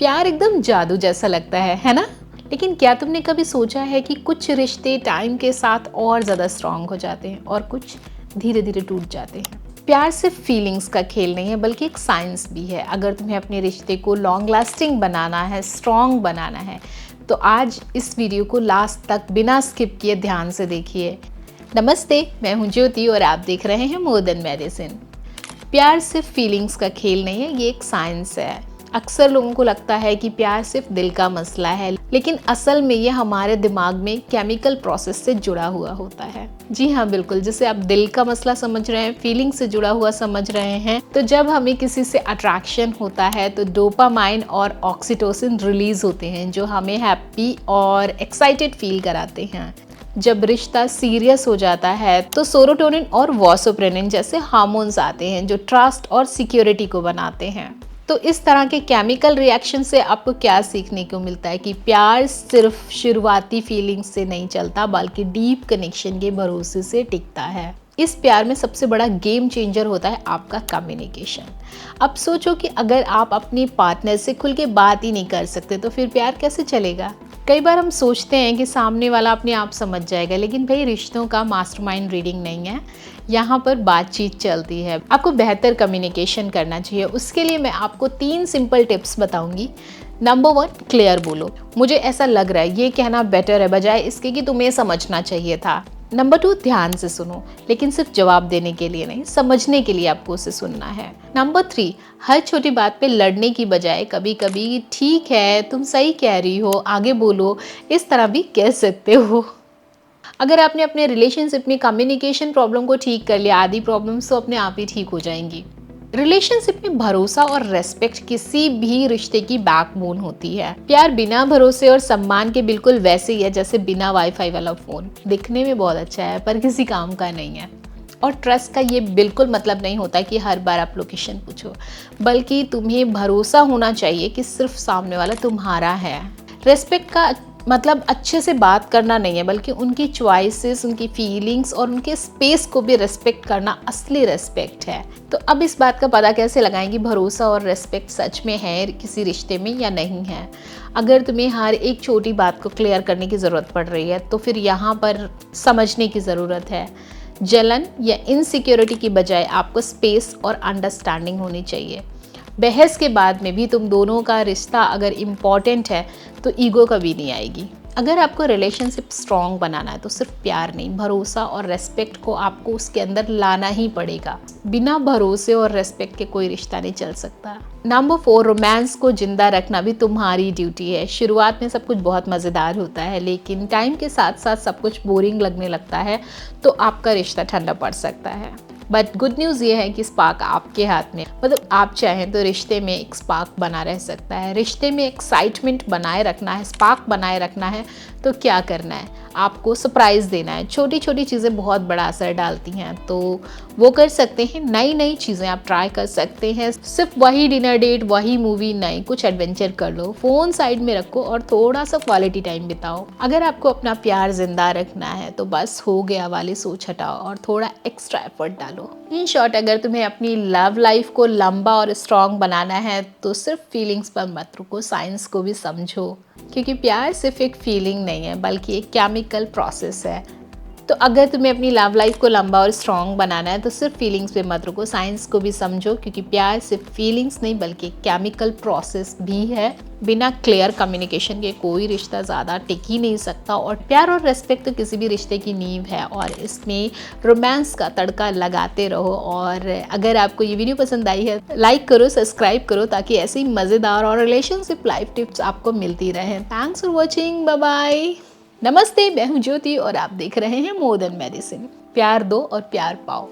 प्यार एकदम जादू जैसा लगता है ना? लेकिन क्या तुमने कभी सोचा है कि कुछ रिश्ते टाइम के साथ और ज़्यादा स्ट्रांग हो जाते हैं और कुछ धीरे धीरे टूट जाते हैं। प्यार सिर्फ फीलिंग्स का खेल नहीं है बल्कि एक साइंस भी है। अगर तुम्हें अपने रिश्ते को लॉन्ग लास्टिंग बनाना है, स्ट्रांग बनाना है, तो आज इस वीडियो को लास्ट तक बिना स्किप किए ध्यान से देखिए। नमस्ते, मैं हूं ज्योति और आप देख रहे हैं मोर देन मेडिसिन। प्यार सिर्फ फीलिंग्स का खेल नहीं है, ये एक साइंस है। अक्सर लोगों को लगता है कि प्यार सिर्फ दिल का मसला है, लेकिन असल में ये हमारे दिमाग में केमिकल प्रोसेस से जुड़ा हुआ होता है। जी हाँ, बिल्कुल, जैसे आप दिल का मसला समझ रहे हैं, फीलिंग से जुड़ा हुआ समझ रहे हैं। तो जब हमें किसी से अट्रैक्शन होता है तो डोपामाइन और ऑक्सीटोसिन रिलीज होते हैं, जो हमें हैप्पी और एक्साइटेड फील कराते हैं। जब रिश्ता सीरियस हो जाता है तो सेरोटोनिन और वॉसोप्रेनिन जैसे हार्मोन्स आते हैं, जो ट्रस्ट और सिक्योरिटी को बनाते हैं। तो इस तरह के केमिकल रिएक्शन से आपको क्या सीखने को मिलता है कि प्यार सिर्फ शुरुआती फीलिंग्स से नहीं चलता, बल्कि डीप कनेक्शन के भरोसे से टिकता है। इस प्यार में सबसे बड़ा गेम चेंजर होता है आपका कम्युनिकेशन। अब सोचो कि अगर आप अपनी पार्टनर से खुल के बात ही नहीं कर सकते तो फिर प्यार कैसे चलेगा। कई बार हम सोचते हैं कि सामने वाला अपने आप समझ जाएगा, लेकिन भाई रिश्तों का मास्टरमाइंड रीडिंग नहीं है, यहाँ पर बातचीत चलती है। आपको बेहतर कम्युनिकेशन करना चाहिए। उसके लिए मैं आपको 3 सिंपल टिप्स बताऊंगी। नंबर 1, क्लियर बोलो। मुझे ऐसा लग रहा है, ये कहना बेटर है बजाय इसके कि तुम्हें समझना चाहिए था। नंबर 2, ध्यान से सुनो, लेकिन सिर्फ जवाब देने के लिए नहीं, समझने के लिए आपको उसे सुनना है। नंबर 3, हर छोटी बात पे लड़ने की बजाय कभी कभी ठीक है, तुम सही कह रही हो, आगे बोलो, इस तरह भी कह सकते हो। अगर आपने अपने रिलेशनशिप में कम्युनिकेशन प्रॉब्लम को ठीक कर लिया, आधी प्रॉब्लम्स तो अपने आप ही ठीक हो जाएंगी। रिलेशनशिप में भरोसा और रेस्पेक्ट किसी भी रिश्ते की बैकबोन होती है। प्यार बिना भरोसे और सम्मान के बिल्कुल वैसे ही है जैसे बिना वाईफाई वाला फोन। दिखने में बहुत अच्छा है पर किसी काम का नहीं है। और ट्रस्ट का ये बिल्कुल मतलब नहीं होता कि हर बार आप लोकेशन पूछो, बल्कि तुम्हें भरोसा होना चाहिए कि सिर्फ सामने वाला तुम्हारा है। रेस्पेक्ट का मतलब अच्छे से बात करना नहीं है, बल्कि उनकी चॉइसेस, उनकी फीलिंग्स और उनके स्पेस को भी रेस्पेक्ट करना असली रेस्पेक्ट है। तो अब इस बात का पता कैसे लगाएं कि भरोसा और रेस्पेक्ट सच में है किसी रिश्ते में या नहीं है। अगर तुम्हें हर एक छोटी बात को क्लियर करने की ज़रूरत पड़ रही है तो फिर यहाँ पर समझने की ज़रूरत है। जलन या इनसिक्योरिटी की बजाय आपको स्पेस और अंडरस्टैंडिंग होनी चाहिए। बहस के बाद में भी तुम दोनों का रिश्ता अगर इम्पॉर्टेंट है तो ईगो कभी नहीं आएगी। अगर आपको रिलेशनशिप स्ट्रॉन्ग बनाना है तो सिर्फ प्यार नहीं, भरोसा और रेस्पेक्ट को आपको उसके अंदर लाना ही पड़ेगा। बिना भरोसे और रेस्पेक्ट के कोई रिश्ता नहीं चल सकता। नंबर 4, रोमांस को जिंदा रखना भी तुम्हारी ड्यूटी है। शुरुआत में सब कुछ बहुत मज़ेदार होता है, लेकिन टाइम के साथ साथ सब कुछ बोरिंग लगने लगता है तो आपका रिश्ता ठंडा पड़ सकता है। बट गुड न्यूज़ ये है कि स्पार्क आपके हाथ में, मतलब आप चाहें तो रिश्ते में एक स्पार्क बना रह सकता है। रिश्ते में एक्साइटमेंट बनाए रखना है, स्पार्क बनाए रखना है तो क्या करना है, आपको सरप्राइज़ देना है। छोटी छोटी चीज़ें बहुत बड़ा असर डालती हैं, तो वो कर सकते हैं। नई नई चीज़ें आप ट्राई कर सकते हैं। सिर्फ वही डिनर डेट, वही मूवी नहीं, कुछ एडवेंचर कर लो। फ़ोन साइड में रखो और थोड़ा सा क्वालिटी टाइम बिताओ। अगर आपको अपना प्यार जिंदा रखना है तो बस हो गया वाली सोच हटाओ और थोड़ा एक्स्ट्रा एफर्ट डालो। इन शॉर्ट, अगर तुम्हें अपनी लव लाइफ को लंबा और स्ट्रॉन्ग बनाना है तो सिर्फ फीलिंग्स पर मत रुको, साइंस को भी समझो। क्योंकि प्यार सिर्फ एक फीलिंग नहीं है बल्कि एक केमिकल प्रोसेस है। तो अगर तुम्हें अपनी लव लाइफ को लंबा और स्ट्रॉन्ग बनाना है तो सिर्फ फीलिंग्स पे मत रुको, साइंस को भी समझो। क्योंकि प्यार सिर्फ फीलिंग्स नहीं बल्कि केमिकल प्रोसेस भी है। बिना क्लियर कम्युनिकेशन के कोई रिश्ता ज़्यादा टिक ही नहीं सकता। और प्यार और रेस्पेक्ट तो किसी भी रिश्ते की नींव है, और इसमें रोमांस का तड़का लगाते रहो। और अगर आपको ये वीडियो पसंद आई है, लाइक करो, सब्सक्राइब करो, ताकि ऐसे ही मज़ेदार और रिलेशनशिप लाइफ टिप्स आपको मिलती रहें। Thanks for watching, bye bye. नमस्ते, मैं हूं ज्योति और आप देख रहे हैं मोर देन मेडिसिन। प्यार दो और प्यार पाओ।